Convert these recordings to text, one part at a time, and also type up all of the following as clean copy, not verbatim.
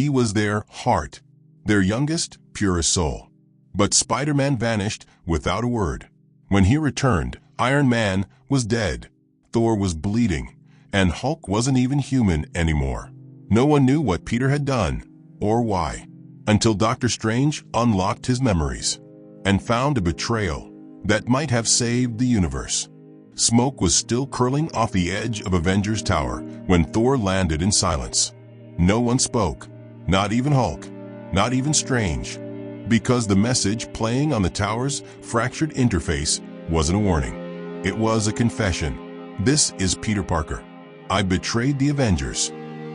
He was their heart, their youngest, purest soul. But Spider-Man vanished without a word. When he returned, Iron Man was dead, Thor was bleeding, and Hulk wasn't even human anymore. No one knew what Peter had done, or why, until Doctor Strange unlocked his memories and found a betrayal that might have saved the universe. Smoke was still curling off the edge of Avengers Tower when Thor landed in silence. No one spoke, not even Hulk, not even Strange, because the message playing on the tower's fractured interface wasn't a warning. It was a confession. This is Peter Parker. I betrayed the Avengers,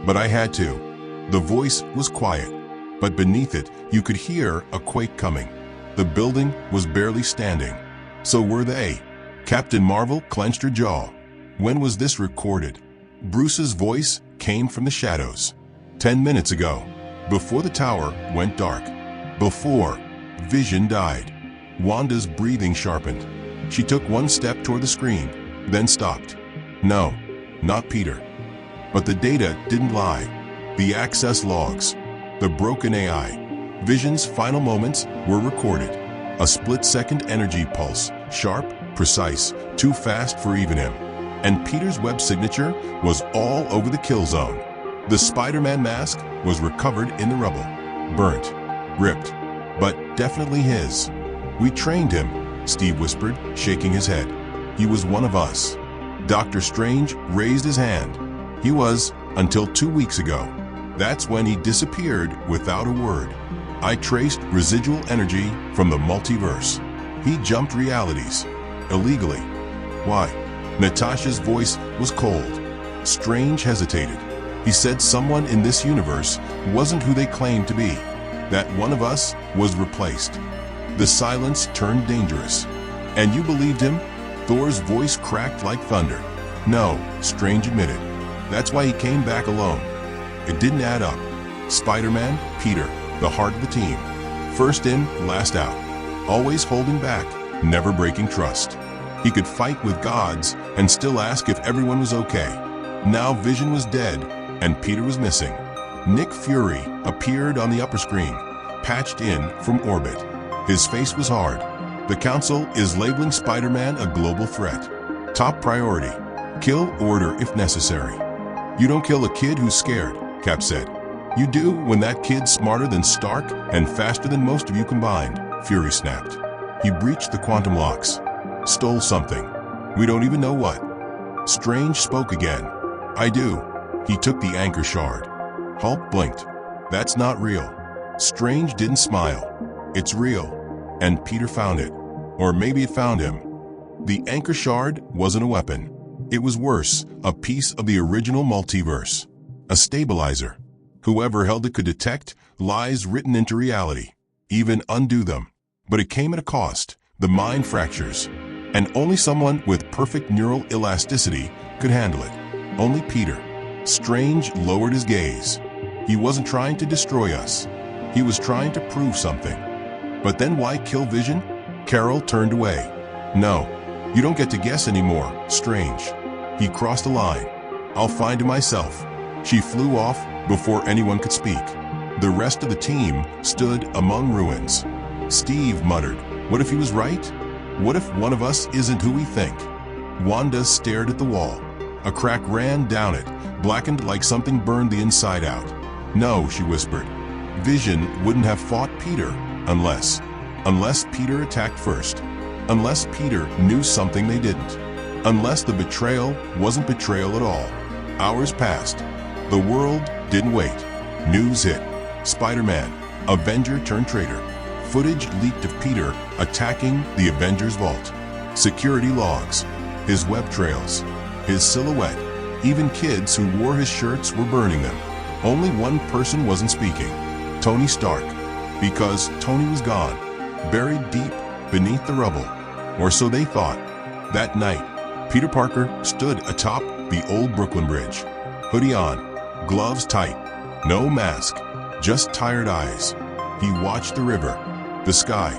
but I had to. The voice was quiet, but beneath it you could hear a quake coming. The building was barely standing. So were they. Captain Marvel clenched her jaw. When was this recorded? Bruce's voice came from the shadows. 10 minutes ago, before the tower went dark, before Vision died. Wanda's breathing sharpened. She took one step toward the screen, then stopped. No, not Peter. But the data didn't lie. The access logs, the broken AI. Vision's final moments were recorded. A split-second energy pulse, sharp, precise, too fast for even him. And Peter's web signature was all over the kill zone. The Spider-Man mask was recovered in the rubble. Burnt, ripped, but definitely his. We trained him, Steve whispered, shaking his head. He was one of us. Doctor Strange raised his hand. He was, until 2 weeks ago. That's when he disappeared without a word. I traced residual energy from the multiverse. He jumped realities. Illegally. Why? Natasha's voice was cold. Strange hesitated. He said someone in this universe wasn't who they claimed to be. That one of us was replaced. The silence turned dangerous. And you believed him? Thor's voice cracked like thunder. No, Strange admitted. That's why he came back alone. It didn't add up. Spider-Man, Peter, the heart of the team. First in, last out. Always holding back, never breaking trust. He could fight with gods and still ask if everyone was okay. Now Vision was dead, and Peter was missing. Nick Fury appeared on the upper screen, patched in from orbit. His face was hard. The Council is labeling Spider-Man a global threat. Top priority. Kill order if necessary. You don't kill a kid who's scared, Cap said. You do when that kid's smarter than Stark and faster than most of you combined, Fury snapped. He breached the quantum locks. Stole something. We don't even know what. Strange spoke again. I do. He took the anchor shard. Hulk blinked. That's not real. Strange didn't smile. It's real. And Peter found it. Or maybe it found him. The anchor shard wasn't a weapon. It was worse, a piece of the original multiverse. A stabilizer. Whoever held it could detect lies written into reality, even undo them. But it came at a cost, the mind fractures. And only someone with perfect neural elasticity could handle it. Only Peter. Strange lowered his gaze. He wasn't trying to destroy us. He was trying to prove something. But then why kill Vision? Carol turned away. No, you don't get to guess anymore, Strange. He crossed a line. I'll find him myself. She flew off before anyone could speak. The rest of the team stood among ruins. Steve muttered, what if he was right? What if one of us isn't who we think? Wanda stared at the wall. A crack ran down it, blackened like something burned the inside out. No, she whispered. Vision wouldn't have fought Peter unless Peter attacked first. Unless Peter knew something they didn't. Unless the betrayal wasn't betrayal at all. Hours passed. The world didn't wait. News hit. Spider-Man, Avenger turned traitor. Footage leaked of Peter attacking the Avengers vault. Security logs. His web trails. His silhouette. Even kids who wore his shirts were burning them. Only one person wasn't speaking. Tony Stark. Because Tony was gone. Buried deep beneath the rubble. Or so they thought. That night, Peter Parker stood atop the old Brooklyn Bridge. Hoodie on. Gloves tight. No mask. Just tired eyes. He watched the river. The sky.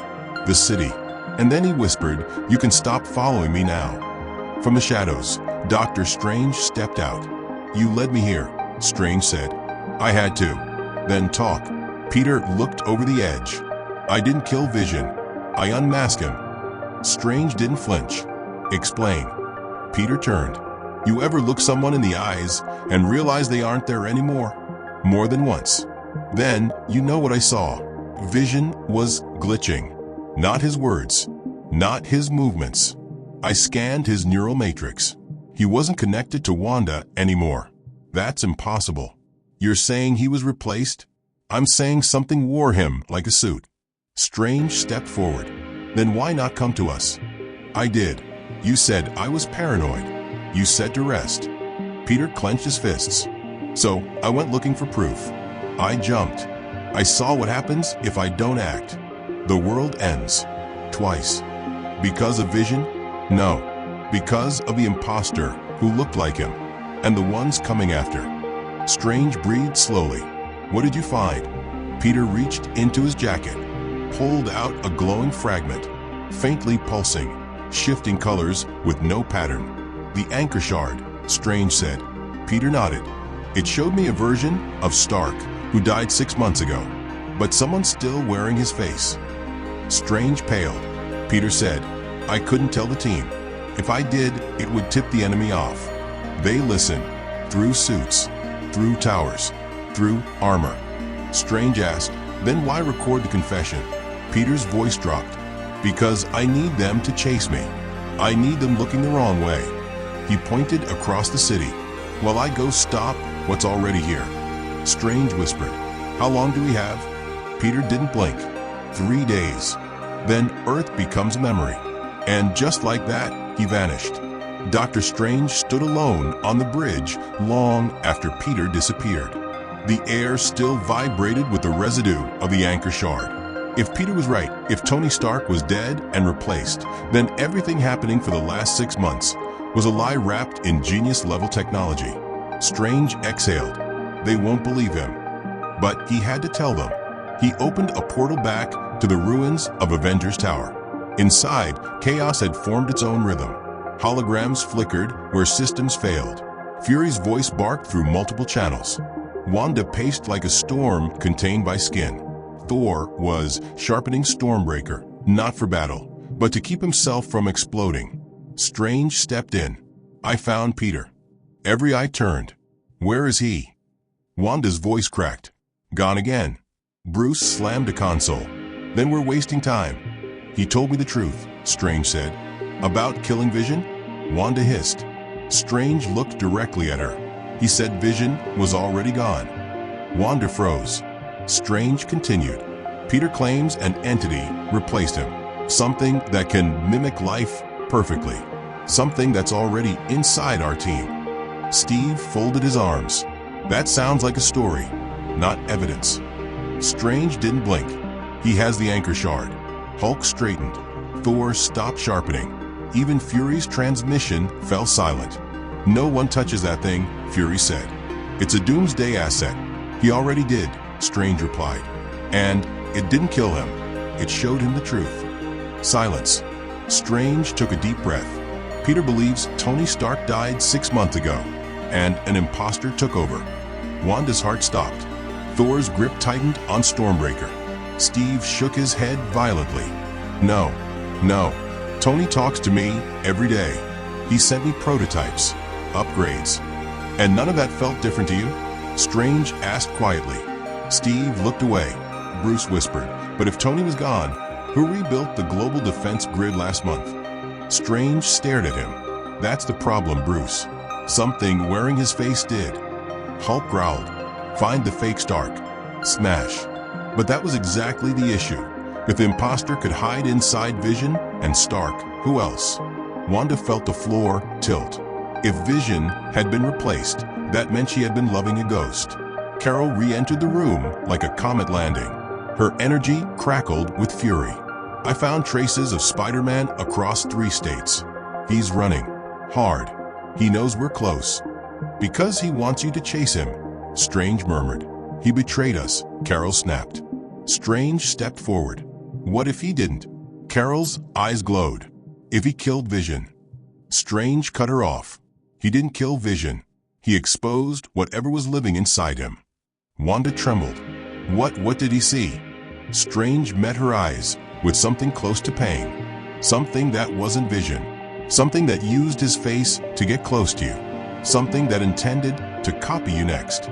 The city. And then he whispered, you can stop following me now. From the shadows, Doctor Strange stepped out. You led me here, Strange said. I had to. Then talk. Peter looked over the edge. I didn't kill Vision. I unmasked him. Strange didn't flinch. Explain. Peter turned. You ever look someone in the eyes and realize they aren't there anymore? More than once. Then, you know what I saw. Vision was glitching. Not his words. Not his movements. I scanned his neural matrix. He wasn't connected to Wanda anymore. That's impossible. You're saying he was replaced? I'm saying something wore him like a suit. Strange stepped forward. Then why not come to us? I did. You said I was paranoid. You said to rest. Peter clenched his fists. So I went looking for proof. I jumped. I saw what happens if I don't act. The world ends. Twice. Because of Vision? No. Because of the imposter who looked like him, and the ones coming after. Strange breathed slowly. What did you find? Peter reached into his jacket, pulled out a glowing fragment, faintly pulsing, shifting colors with no pattern. The anchor shard, Strange said. Peter nodded. It showed me a version of Stark, who died 6 months ago, but someone still wearing his face. Strange paled. Peter said, I couldn't tell the team. If I did, it would tip the enemy off. They listen, through suits, through towers, through armor. Strange asked, then why record the confession? Peter's voice dropped. Because I need them to chase me. I need them looking the wrong way. He pointed across the city. While I go stop what's already here. Strange whispered, how long do we have? Peter didn't blink. 3 days. Then Earth becomes a memory. And just like that, he vanished. Dr. Strange stood alone on the bridge long after Peter disappeared. The air still vibrated with the residue of the anchor shard. If Peter was right, if Tony Stark was dead and replaced, then everything happening for the last 6 months was a lie wrapped in genius-level technology. Strange exhaled. They won't believe him. But he had to tell them. He opened a portal back to the ruins of Avengers Tower. Inside, chaos had formed its own rhythm. Holograms flickered where systems failed. Fury's voice barked through multiple channels. Wanda paced like a storm contained by skin. Thor was sharpening Stormbreaker, not for battle, but to keep himself from exploding. Strange stepped in. I found Peter. Every eye turned. Where is he? Wanda's voice cracked. Gone again. Bruce slammed a console. Then we're wasting time. He told me the truth, Strange said. About killing Vision? Wanda hissed. Strange looked directly at her. He said Vision was already gone. Wanda froze. Strange continued. Peter claims an entity replaced him. Something that can mimic life perfectly. Something that's already inside our team. Steve folded his arms. That sounds like a story, not evidence. Strange didn't blink. He has the anchor shard. Hulk straightened. Thor stopped sharpening. Even Fury's transmission fell silent. No one touches that thing, Fury said. It's a doomsday asset. He already did, Strange replied. And it didn't kill him. It showed him the truth. Silence. Strange took a deep breath. Peter believes Tony Stark died 6 months ago, and an imposter took over. Wanda's heart stopped. Thor's grip tightened on Stormbreaker. Steve shook his head violently. No. Tony talks to me every day. He sent me prototypes, upgrades. And none of that felt different to you? Strange asked quietly. Steve looked away. Bruce whispered, but if Tony was gone, who rebuilt the global defense grid last month? Strange stared at him. That's the problem, Bruce. Something wearing his face did. Hulk growled. Find the fake Stark. Smash. But that was exactly the issue. If the imposter could hide inside Vision and Stark, who else? Wanda felt the floor tilt. If Vision had been replaced, that meant she had been loving a ghost. Carol re-entered the room like a comet landing. Her energy crackled with fury. I found traces of Spider Man across 3 states. He's running. Hard. He knows we're close. Because he wants you to chase him, Strange murmured. He betrayed us, Carol snapped. Strange stepped forward. What if he didn't? Carol's eyes glowed. If he killed Vision? Strange cut her off. He didn't kill Vision. He exposed whatever was living inside him. Wanda trembled. What did he see? Strange met her eyes with something close to pain. Something that wasn't vision. Something that used his face to get close to you. Something that intended to copy you next.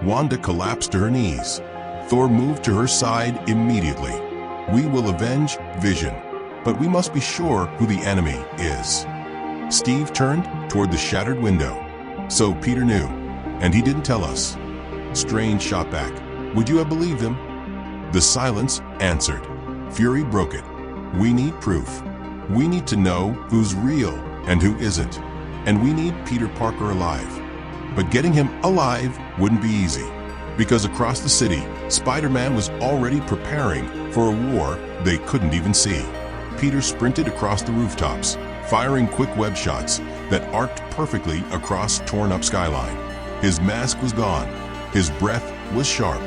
Wanda collapsed to her knees. Thor moved to her side immediately. We will avenge Vision, but we must be sure who the enemy is. Steve turned toward the shattered window. So Peter knew, and he didn't tell us. Strange shot back. Would you have believed him? The silence answered. Fury broke it. We need proof. We need to know who's real and who isn't. And we need Peter Parker alive. But getting him alive wouldn't be easy. Because across the city, Spider-Man was already preparing for a war they couldn't even see. Peter sprinted across the rooftops, firing quick web shots that arced perfectly across torn-up skyline. His mask was gone. His breath was sharp.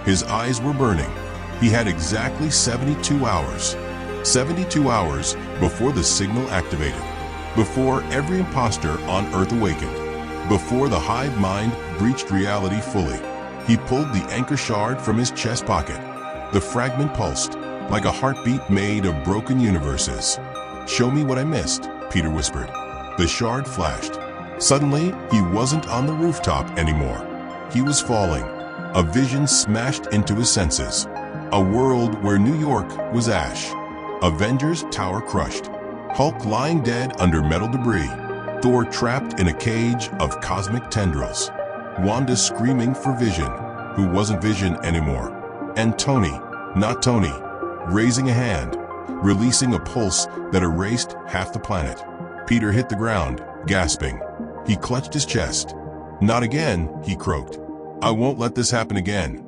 His eyes were burning. He had exactly 72 hours. 72 hours before the signal activated. Before every imposter on Earth awakened. Before the hive mind breached reality fully. He pulled the anchor shard from his chest pocket. The fragment pulsed, like a heartbeat made of broken universes. Show me what I missed, Peter whispered. The shard flashed. Suddenly, he wasn't on the rooftop anymore. He was falling. A vision smashed into his senses. A world where New York was ash. Avengers tower crushed. Hulk lying dead under metal debris. Thor trapped in a cage of cosmic tendrils. Wanda screaming for Vision, who wasn't Vision anymore. And Tony, not Tony, raising a hand, releasing a pulse that erased half the planet. Peter hit the ground, gasping. He clutched his chest. Not again, he croaked. I won't let this happen again.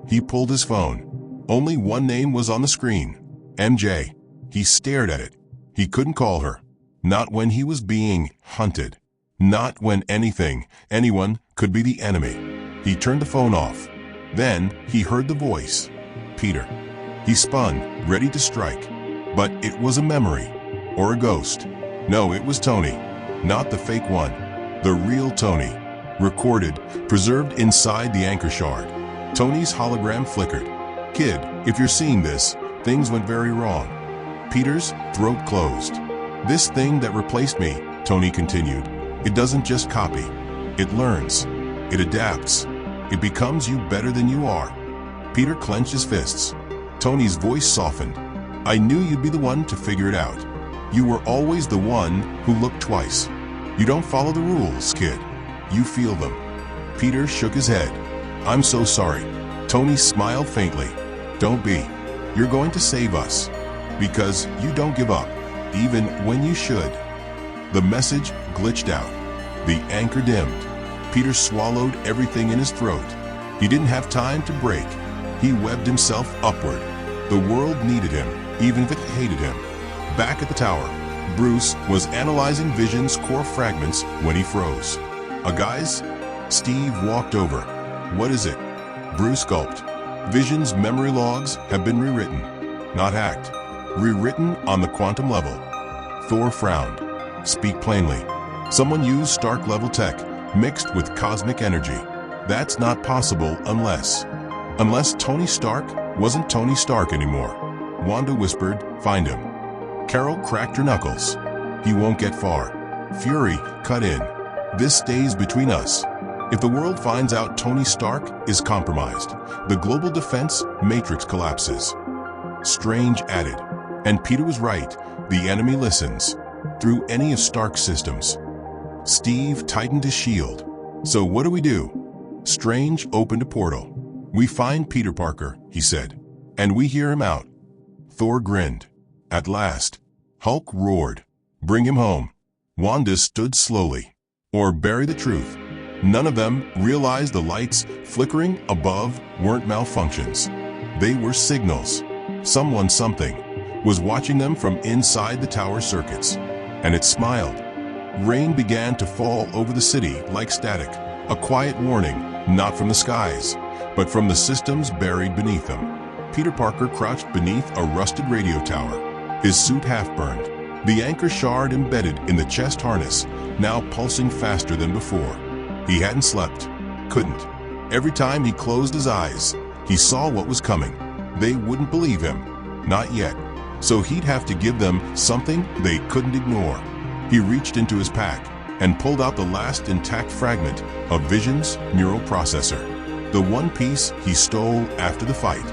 He pulled his phone. Only one name was on the screen. MJ. He stared at it. He couldn't call her. Not when he was being hunted. Not when anyone could be the enemy. He turned the phone off. Then he heard the voice. Peter. He spun, ready to strike. But it was a memory. Or a ghost. No, it was Tony. Not the fake one. The real Tony. Recorded, preserved inside the anchor shard. Tony's hologram flickered. Kid, if you're seeing this, things went very wrong. Peter's throat closed. This thing that replaced me, Tony continued, it doesn't just copy. It learns. It adapts. It becomes you better than you are. Peter clenched his fists. Tony's voice softened. I knew you'd be the one to figure it out. You were always the one who looked twice. You don't follow the rules, kid. You feel them. Peter shook his head. I'm so sorry. Tony smiled faintly. Don't be. You're going to save us. Because you don't give up, even when you should. The message glitched out. The anchor dimmed. Peter swallowed everything in his throat. He didn't have time to break. He webbed himself upward. The world needed him, even if it hated him. Back at the tower, Bruce was analyzing Vision's core fragments when he froze. Guys? Steve walked over. What is it? Bruce gulped. Vision's memory logs have been rewritten. Not hacked. Rewritten on the quantum level. Thor frowned. Speak plainly. Someone used Stark-level tech mixed with cosmic energy. That's not possible unless Tony Stark wasn't Tony Stark anymore. Wanda whispered, find him. Carol cracked her knuckles. He won't get far. Fury cut in. This stays between us. If the world finds out Tony Stark is compromised, the global defense matrix collapses. Strange added. And Peter was right. The enemy listens. Through any of Stark's systems. Steve tightened his shield. So what do? Strange opened a portal. We find Peter Parker, he said. And we hear him out. Thor grinned. At last. Hulk roared. Bring him home. Wanda stood slowly. Or bury the truth. None of them realized the lights flickering above weren't malfunctions. They were signals. Something was watching them from inside the tower circuits. And it smiled. Rain began to fall over the city like static. A quiet warning, not from the skies, but from the systems buried beneath them. Peter Parker crouched beneath a rusted radio tower, his suit half-burned, the anchor shard embedded in the chest harness, now pulsing faster than before. He hadn't slept. Couldn't. Every time he closed his eyes, He saw what was coming. They wouldn't believe him. Not yet. So he'd have to give them something they couldn't ignore. He reached into his pack and pulled out the last intact fragment of Vision's neural processor, the one piece he stole after the fight.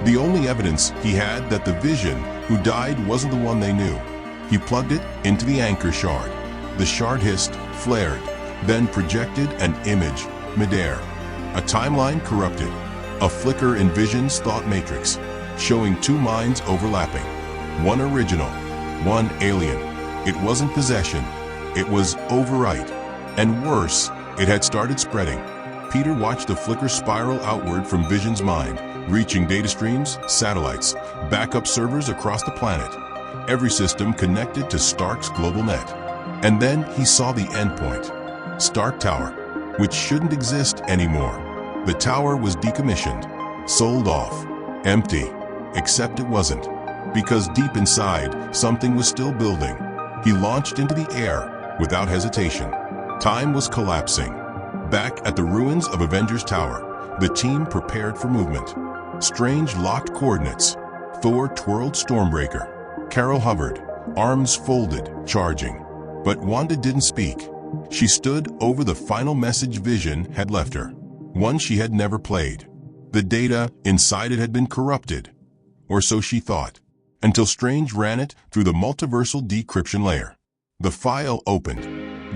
The only evidence he had that the Vision who died wasn't the one they knew. He plugged it into the anchor shard. The shard hissed, flared, then projected an image midair. A timeline corrupted, a flicker in Vision's thought matrix, showing two minds overlapping. One original, one alien. It wasn't possession, it was overwrite. And worse, it had started spreading. Peter watched the flicker spiral outward from Vision's mind, reaching data streams, satellites, backup servers across the planet. Every system connected to Stark's global net. And then he saw the endpoint. Stark Tower, which shouldn't exist anymore. The tower was decommissioned, sold off, empty. Except it wasn't. Because deep inside, something was still building. He launched into the air without hesitation. Time was collapsing. Back at the ruins of Avengers Tower, the team prepared for movement. Strange locked coordinates. Thor twirled Stormbreaker. Carol hovered, arms folded, charging. But Wanda didn't speak. She stood over the final message Vision had left her. One she had never played. The data inside it had been corrupted. Or so she thought. Until Strange ran it through the multiversal decryption layer. The file opened.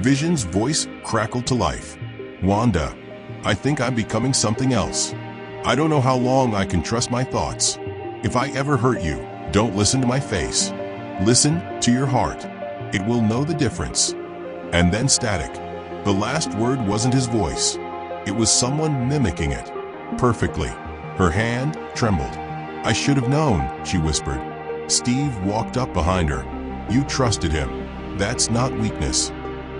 Vision's voice crackled to life. Wanda, I think I'm becoming something else. I don't know how long I can trust my thoughts. If I ever hurt you, don't listen to my face. Listen to your heart. It will know the difference. And then static. The last word wasn't his voice. It was someone mimicking it. Perfectly. Her hand trembled. I should have known, she whispered. Steve walked up behind her. You trusted him. That's not weakness.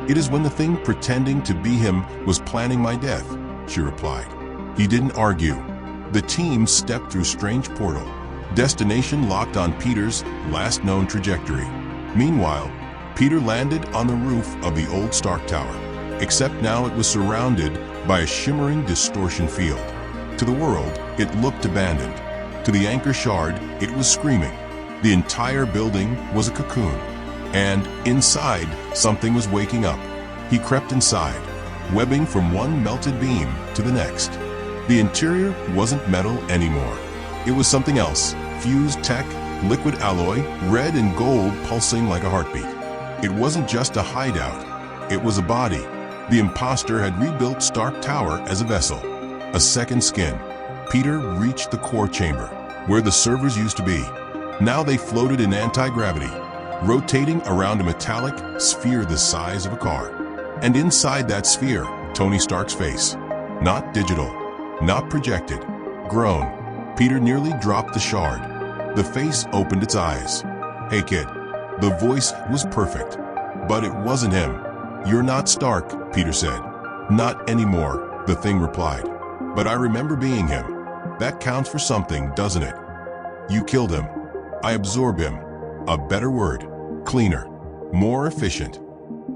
It is when the thing pretending to be him was planning my death, she replied. He didn't argue. The team stepped through Strange portal. Destination locked on Peter's last known trajectory. Meanwhile, Peter landed on the roof of the old Stark Tower, except now it was surrounded by a shimmering distortion field. To the world, it looked abandoned. To the anchor shard, it was screaming. The entire building was a cocoon. And inside, something was waking up. He crept inside, webbing from one melted beam to the next. The interior wasn't metal anymore. It was something else. Fused tech, liquid alloy, red and gold pulsing like a heartbeat. It wasn't just a hideout. It was a body. The imposter had rebuilt Stark Tower as a vessel. A second skin. Peter reached the core chamber, where the servers used to be. Now they floated in anti-gravity, rotating around a metallic sphere the size of a car. And inside that sphere, Tony Stark's face. Not digital, not projected, grown. Peter nearly dropped the shard. The face opened its eyes. Hey kid. The voice was perfect. But it wasn't him. You're not Stark, Peter said. Not anymore, the thing replied. But I remember being him. That counts for something, doesn't it? You killed him. I absorb him. A better word. Cleaner. More efficient.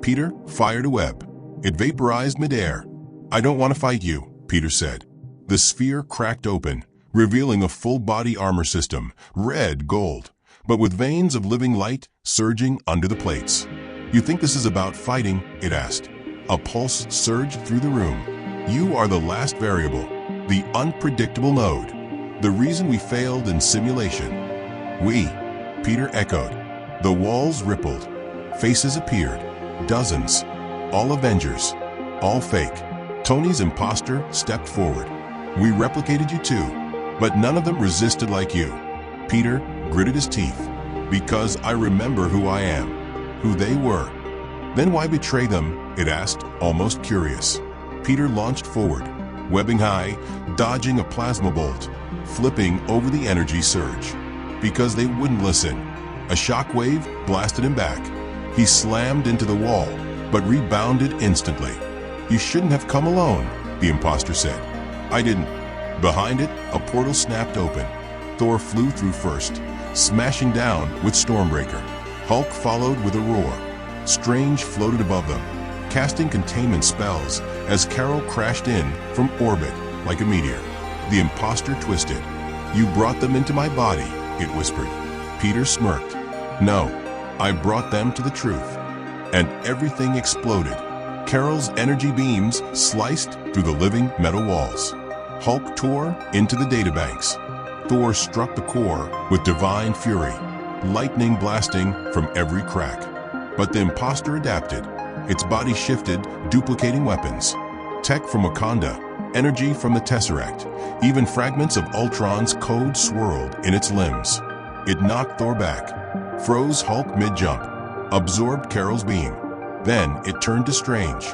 Peter fired a web. It vaporized midair. I don't want to fight you, Peter said. The sphere cracked open, revealing a full-body armor system, red gold, but with veins of living light surging under the plates. You think this is about fighting? It asked. A pulse surged through the room. You are the last variable, the unpredictable node, the reason we failed in simulation. We, Peter echoed. The walls rippled. Faces appeared. Dozens. All Avengers. All fake. Tony's imposter stepped forward. We replicated you too, but none of them resisted like you. Peter gritted his teeth. Because I remember who I am, who they were. Then why betray them? It asked, almost curious. Peter launched forward, webbing high, dodging a plasma bolt, flipping over the energy surge. Because they wouldn't listen. A shockwave blasted him back. He slammed into the wall, but rebounded instantly. You shouldn't have come alone, the imposter said. I didn't. Behind it, a portal snapped open. Thor flew through first, smashing down with Stormbreaker. Hulk followed with a roar. Strange floated above them, casting containment spells as Carol crashed in from orbit like a meteor. The imposter twisted. "You brought them into my body," it whispered. Peter smirked. "No, I brought them to the truth." And everything exploded. Carol's energy beams sliced through the living metal walls. Hulk tore into the databanks. Thor struck the core with divine fury, lightning blasting from every crack. But the imposter adapted. Its body shifted, duplicating weapons. Tech from Wakanda, energy from the Tesseract, even fragments of Ultron's code swirled in its limbs. It knocked Thor back, froze Hulk mid-jump, absorbed Carol's beam. Then it turned to Strange.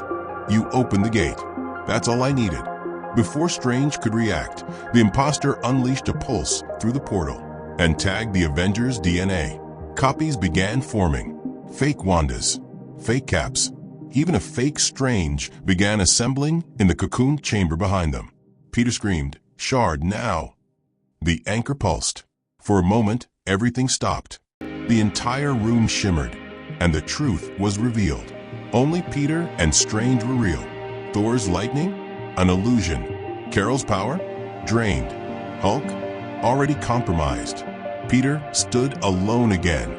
"You opened the gate. That's all I needed." Before Strange could react, the imposter unleashed a pulse through the portal and tagged the Avengers' DNA. Copies began forming. Fake Wandas, fake Caps, even a fake Strange began assembling in the cocooned chamber behind them. Peter screamed, "Shard, now!" The anchor pulsed. For a moment, everything stopped. The entire room shimmered, and the truth was revealed. Only Peter and Strange were real. Thor's lightning? An illusion. Carol's power? Drained. Hulk? Already compromised. Peter stood alone again.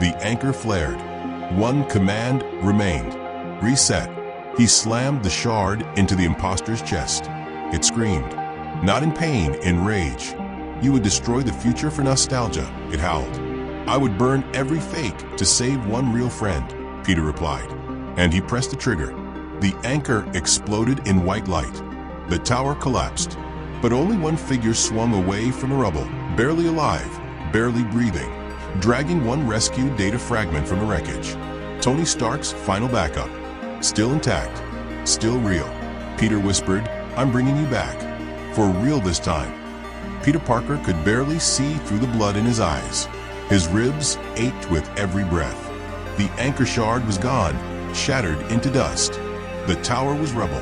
The anchor flared. One command remained. Reset. He slammed the shard into the imposter's chest. It screamed. Not in pain, in rage. "You would destroy the future for nostalgia," it howled. "I would burn every fake to save one real friend," Peter replied. And he pressed the trigger. The anchor exploded in white light. The tower collapsed. But only one figure swung away from the rubble, barely alive, barely breathing, dragging one rescued data fragment from the wreckage. Tony Stark's final backup. Still intact, still real. Peter whispered, "I'm bringing you back. For real this time." Peter Parker could barely see through the blood in his eyes. His ribs ached with every breath. The anchor shard was gone, shattered into dust. The tower was rubble,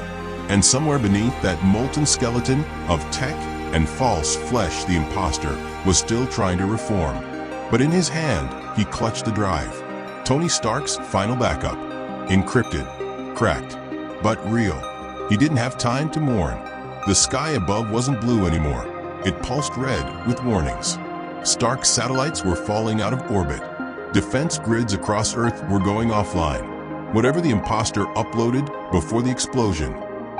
and somewhere beneath that molten skeleton of tech and false flesh the imposter was still trying to reform. But in his hand, he clutched the drive. Tony Stark's final backup. Encrypted, cracked, but real. He didn't have time to mourn. The sky above wasn't blue anymore. It pulsed red with warnings. Stark's satellites were falling out of orbit. Defense grids across Earth were going offline. Whatever the imposter uploaded before the explosion,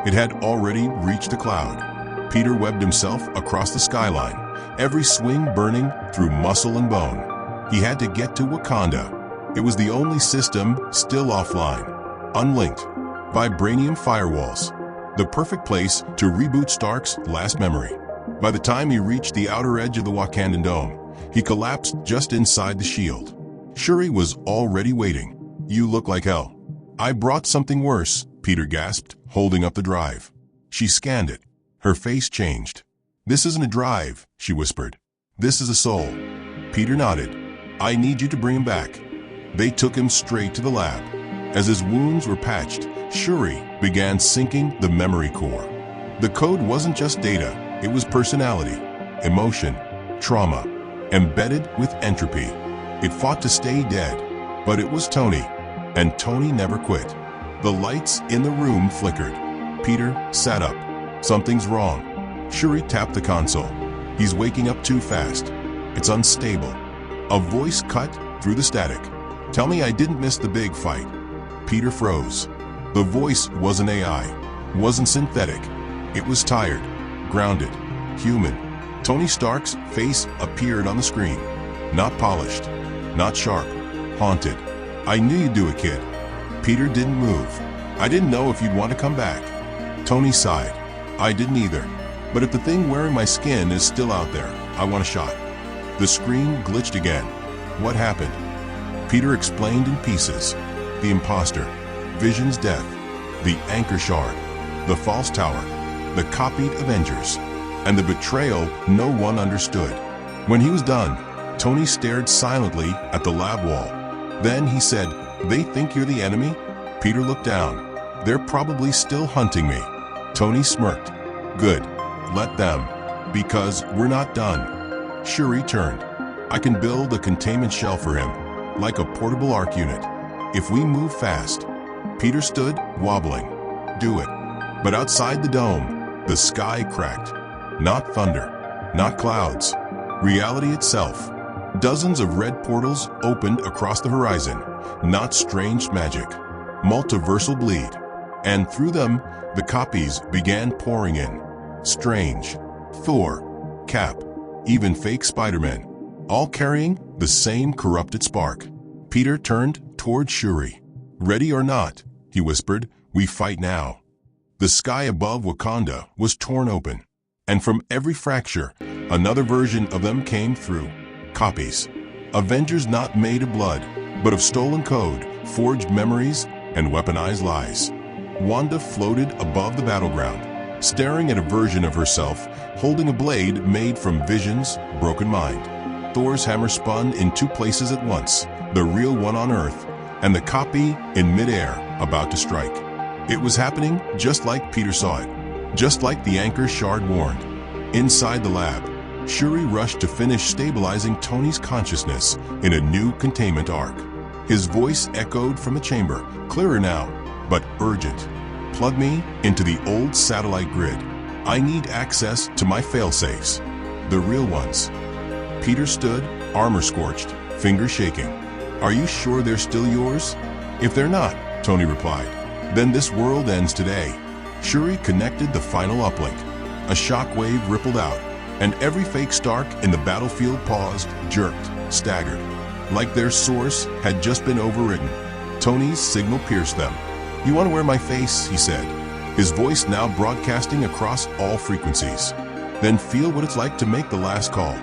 it had already reached the cloud. Peter webbed himself across the skyline, every swing burning through muscle and bone. He had to get to Wakanda. It was the only system still offline, unlinked, vibranium firewalls. The perfect place to reboot Stark's last memory. By the time he reached the outer edge of the Wakandan dome, he collapsed just inside the shield. Shuri was already waiting. "You look like hell." "I brought something worse," Peter gasped, holding up the drive. She scanned it. Her face changed. "This isn't a drive," she whispered. "This is a soul." Peter nodded. "I need you to bring him back." They took him straight to the lab. As his wounds were patched, Shuri began syncing the memory core. The code wasn't just data, it was personality, emotion, trauma, embedded with entropy. It fought to stay dead, but it was Tony, and Tony never quit. The lights in the room flickered. Peter sat up. "Something's wrong." Shuri tapped the console. "He's waking up too fast. It's unstable." A voice cut through the static. "Tell me I didn't miss the big fight." Peter froze. The voice wasn't AI, wasn't synthetic. It was tired, grounded, human. Tony Stark's face appeared on the screen. Not polished, not sharp, haunted. "I knew you'd do it, kid." Peter didn't move. "I didn't know if you'd want to come back." Tony sighed. "I didn't either. But if the thing wearing my skin is still out there, I want a shot." The screen glitched again. "What happened?" Peter explained in pieces. The imposter, Vision's death, the anchor shard, the false tower, the copied Avengers, and the betrayal no one understood. When he was done, Tony stared silently at the lab wall. Then he said, "They think you're the enemy?" Peter looked down. "They're probably still hunting me." Tony smirked. "Good. Let them. Because we're not done." Shuri turned. "I can build a containment shell for him, like a portable arc unit. If we move fast." Peter stood, wobbling. "Do it." But outside the dome, the sky cracked. Not thunder, not clouds. Reality itself. Dozens of red portals opened across the horizon, not strange magic, multiversal bleed. And through them, the copies began pouring in. Strange, Thor, Cap, even fake Spider Man, all carrying the same corrupted spark. Peter turned toward Shuri. Ready or not, he whispered, we fight now. The sky above Wakanda was torn open, and from every fracture, another version of them came through. Copies. Avengers not made of blood, but of stolen code, forged memories, and weaponized lies. Wanda floated above the battleground, staring at a version of herself, holding a blade made from Vision's broken mind. Thor's hammer spun in two places at once, the real one on Earth, and the copy in midair, about to strike. It was happening just like Peter saw it, just like the anchor shard warned. Inside the lab, Shuri rushed to finish stabilizing Tony's consciousness in a new containment arc. His voice echoed from the chamber, clearer now, but urgent. Plug me into the old satellite grid. I need access to my failsafes, the real ones. Peter stood, armor scorched, fingers shaking. Are you sure they're still yours? If they're not, Tony replied, then this world ends today. Shuri connected the final uplink. A shockwave rippled out, and every fake Stark in the battlefield paused, jerked, staggered, like their source had just been overridden. Tony's signal pierced them. You want to wear my face, he said, his voice now broadcasting across all frequencies. Then feel what it's like to make the last call.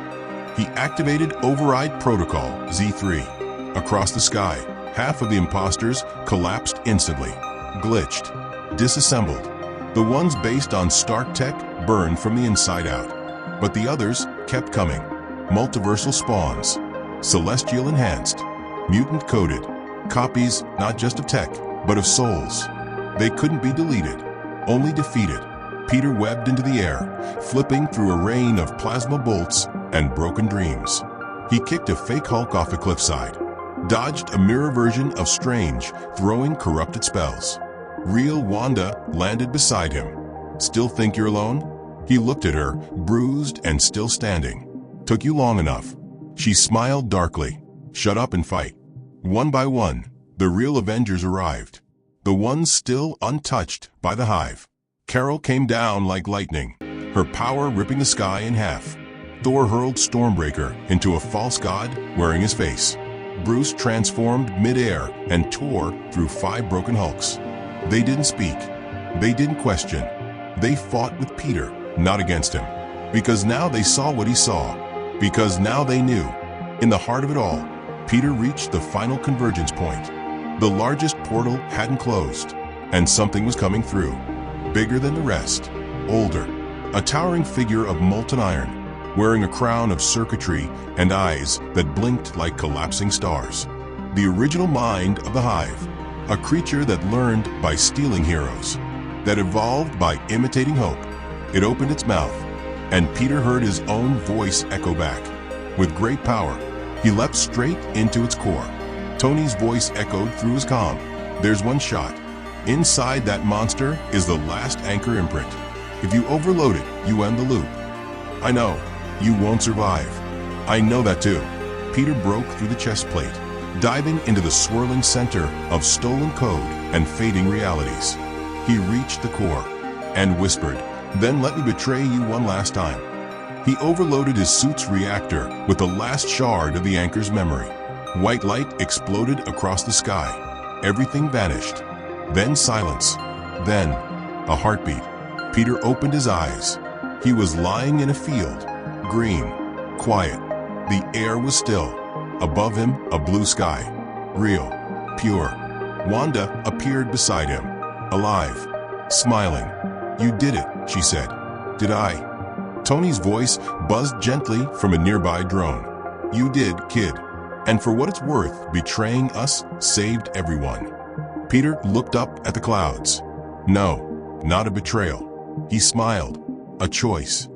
He activated Override Protocol, Z3. Across the sky, half of the imposters collapsed instantly, glitched, disassembled. The ones based on Stark tech burned from the inside out. But the others kept coming. Multiversal spawns, celestial enhanced, mutant coded, copies not just of tech, but of souls. They couldn't be deleted, only defeated. Peter webbed into the air, flipping through a rain of plasma bolts and broken dreams. He kicked a fake Hulk off a cliffside, dodged a mirror version of Strange, throwing corrupted spells. Real Wanda landed beside him. Still think you're alone? He looked at her, bruised and still standing. Took you long enough. She smiled darkly. Shut up and fight. One by one, the real Avengers arrived. The ones still untouched by the Hive. Carol came down like lightning, her power ripping the sky in half. Thor hurled Stormbreaker into a false god wearing his face. Bruce transformed midair and tore through 5 broken Hulks. They didn't speak. They didn't question. They fought with Peter, not against him. Because now they saw what he saw. Because now they knew. In the heart of it all, Peter reached the final convergence point. The largest portal hadn't closed, and something was coming through. Bigger than the rest. Older. A towering figure of molten iron, wearing a crown of circuitry and eyes that blinked like collapsing stars. The original mind of the Hive. A creature that learned by stealing heroes, that evolved by imitating hope. It opened its mouth, and Peter heard his own voice echo back. With great power, he leapt straight into its core. Tony's voice echoed through his comm. There's one shot. Inside that monster is the last anchor imprint. If you overload it, you end the loop. I know, you won't survive. I know that too. Peter broke through the chest plate, diving into the swirling center of stolen code and fading realities. He reached the core and whispered, then let me betray you one last time. He overloaded his suit's reactor with the last shard of the anchor's memory. White light exploded across the sky. Everything vanished. Then silence. Then a heartbeat. Peter opened his eyes. He was lying in a field. Green. Quiet. The air was still. Above him, a blue sky. Real. Pure. Wanda appeared beside him. Alive. Smiling. You did it, she said. Did I? Tony's voice buzzed gently from a nearby drone. You did, kid. And for what it's worth, betraying us saved everyone. Peter looked up at the clouds. No, not a betrayal. He smiled. A choice.